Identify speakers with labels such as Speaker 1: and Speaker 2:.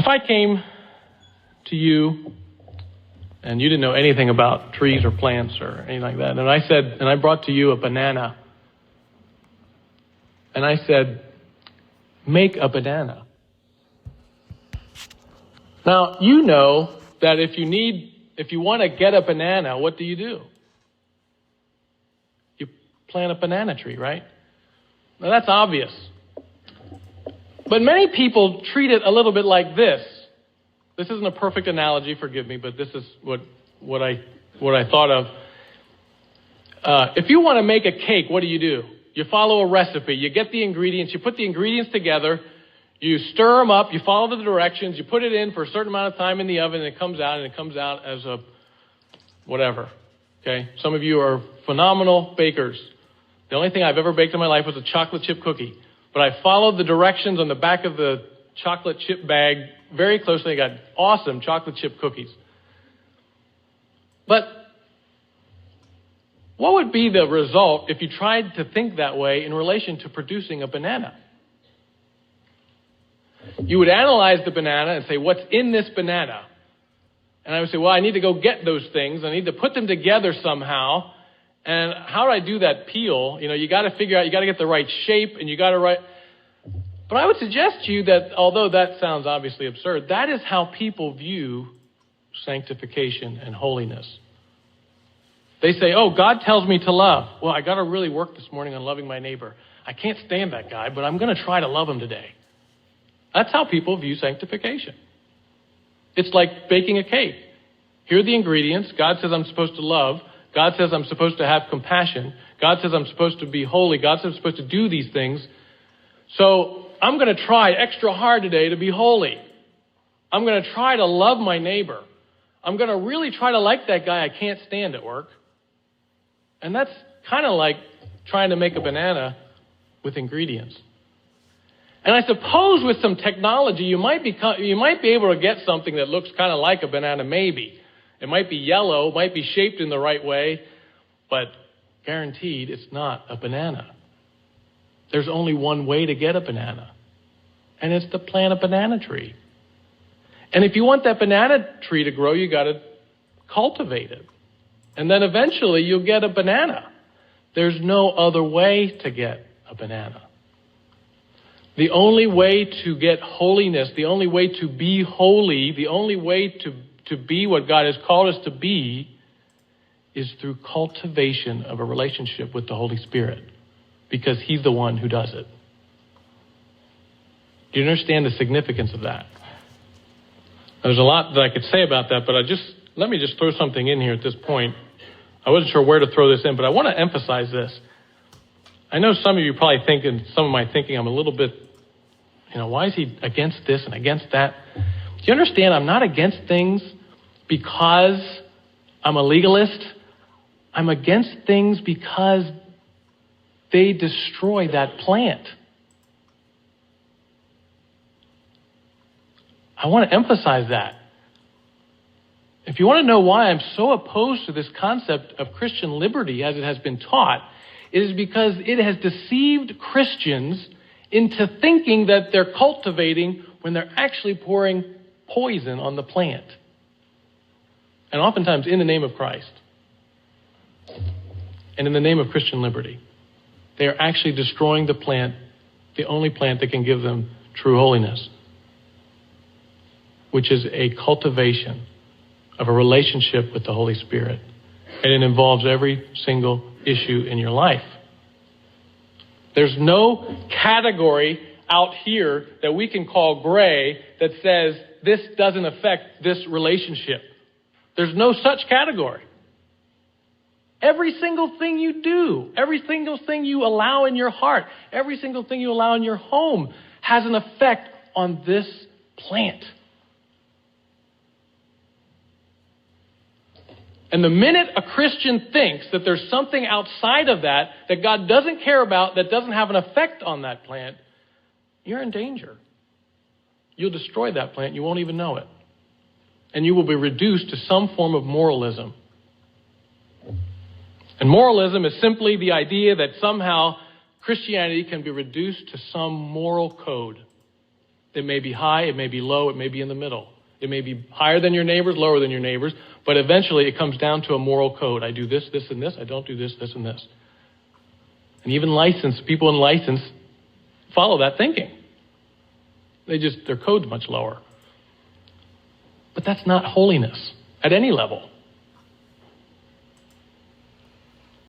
Speaker 1: If I came to you and you didn't know anything about trees or plants or anything like that, and I brought to you a banana, and I said, make a banana. Now, you know that if you want to get a banana, what do? You plant a banana tree, right? Now, that's obvious. But many people treat it a little bit like this. This isn't a perfect analogy, forgive me, but this is what I thought of. If you want to make a cake, what do? You follow a recipe. You get the ingredients. You put the ingredients together. You stir them up. You follow the directions. You put it in for a certain amount of time in the oven, and it comes out as a whatever. Okay? Some of you are phenomenal bakers. The only thing I've ever baked in my life was a chocolate chip cookie. But I followed the directions on the back of the chocolate chip bag very closely. I got awesome chocolate chip cookies. But what would be the result if you tried to think that way in relation to producing a banana? You would analyze the banana and say, what's in this banana? And I would say, well, I need to go get those things. I need to put them together somehow. And how do I do that peel? You got to figure out, you got to get the right shape, and you got to But I would suggest to you that, although that sounds obviously absurd, that is how people view sanctification and holiness. They say, oh, God tells me to love. Well, I got to really work this morning on loving my neighbor. I can't stand that guy, but I'm going to try to love him today. That's how people view sanctification. It's like baking a cake. Here are the ingredients. God says I'm supposed to love. God says I'm supposed to have compassion. God says I'm supposed to be holy. God says I'm supposed to do these things. So I'm going to try extra hard today to be holy. I'm going to try to love my neighbor. I'm going to really try to like that guy I can't stand at work. And that's kind of like trying to make a banana with ingredients. And I suppose with some technology, you might be able to get something that looks kind of like a banana, maybe. It might be yellow, might be shaped in the right way, but guaranteed it's not a banana. There's only one way to get a banana, and it's to plant a banana tree. And if you want that banana tree to grow, you got to cultivate it. And then eventually you'll get a banana. There's no other way to get a banana. The only way to get holiness, the only way to be holy, the only way to be what God has called us to be is through cultivation of a relationship with the Holy Spirit, because He's the one who does it. Do you understand the significance of that? There's a lot that I could say about that, but let me just throw something in here at this point. I wasn't sure where to throw this in, but I want to emphasize this. I know some of you probably think, and some of my thinking, I'm a little bit, why is he against this and against that? Do you understand? I'm not against things because I'm a legalist. I'm against things because they destroy that plant. I want to emphasize that. If you want to know why I'm so opposed to this concept of Christian liberty as it has been taught, it is because it has deceived Christians into thinking that they're cultivating when they're actually pouring poison on the plant. And oftentimes in the name of Christ. And in the name of Christian liberty. They are actually destroying the plant, the only plant that can give them true holiness, which is a cultivation of a relationship with the Holy Spirit. And it involves every single issue in your life. There's no category out here that we can call gray that says this doesn't affect this relationship. There's no such category. Every single thing you do, every single thing you allow in your heart, every single thing you allow in your home has an effect on this plant. And the minute a Christian thinks that there's something outside of that God doesn't care about, that doesn't have an effect on that plant, you're in danger. You'll destroy that plant. You won't even know it. And you will be reduced to some form of moralism. And moralism is simply the idea that somehow Christianity can be reduced to some moral code. It may be high, it may be low, it may be in the middle. It may be higher than your neighbors, lower than your neighbors, but eventually it comes down to a moral code. I do this, this, and this. I don't do this, this, and this. And even people in license follow that thinking. Their code's much lower. But that's not holiness at any level.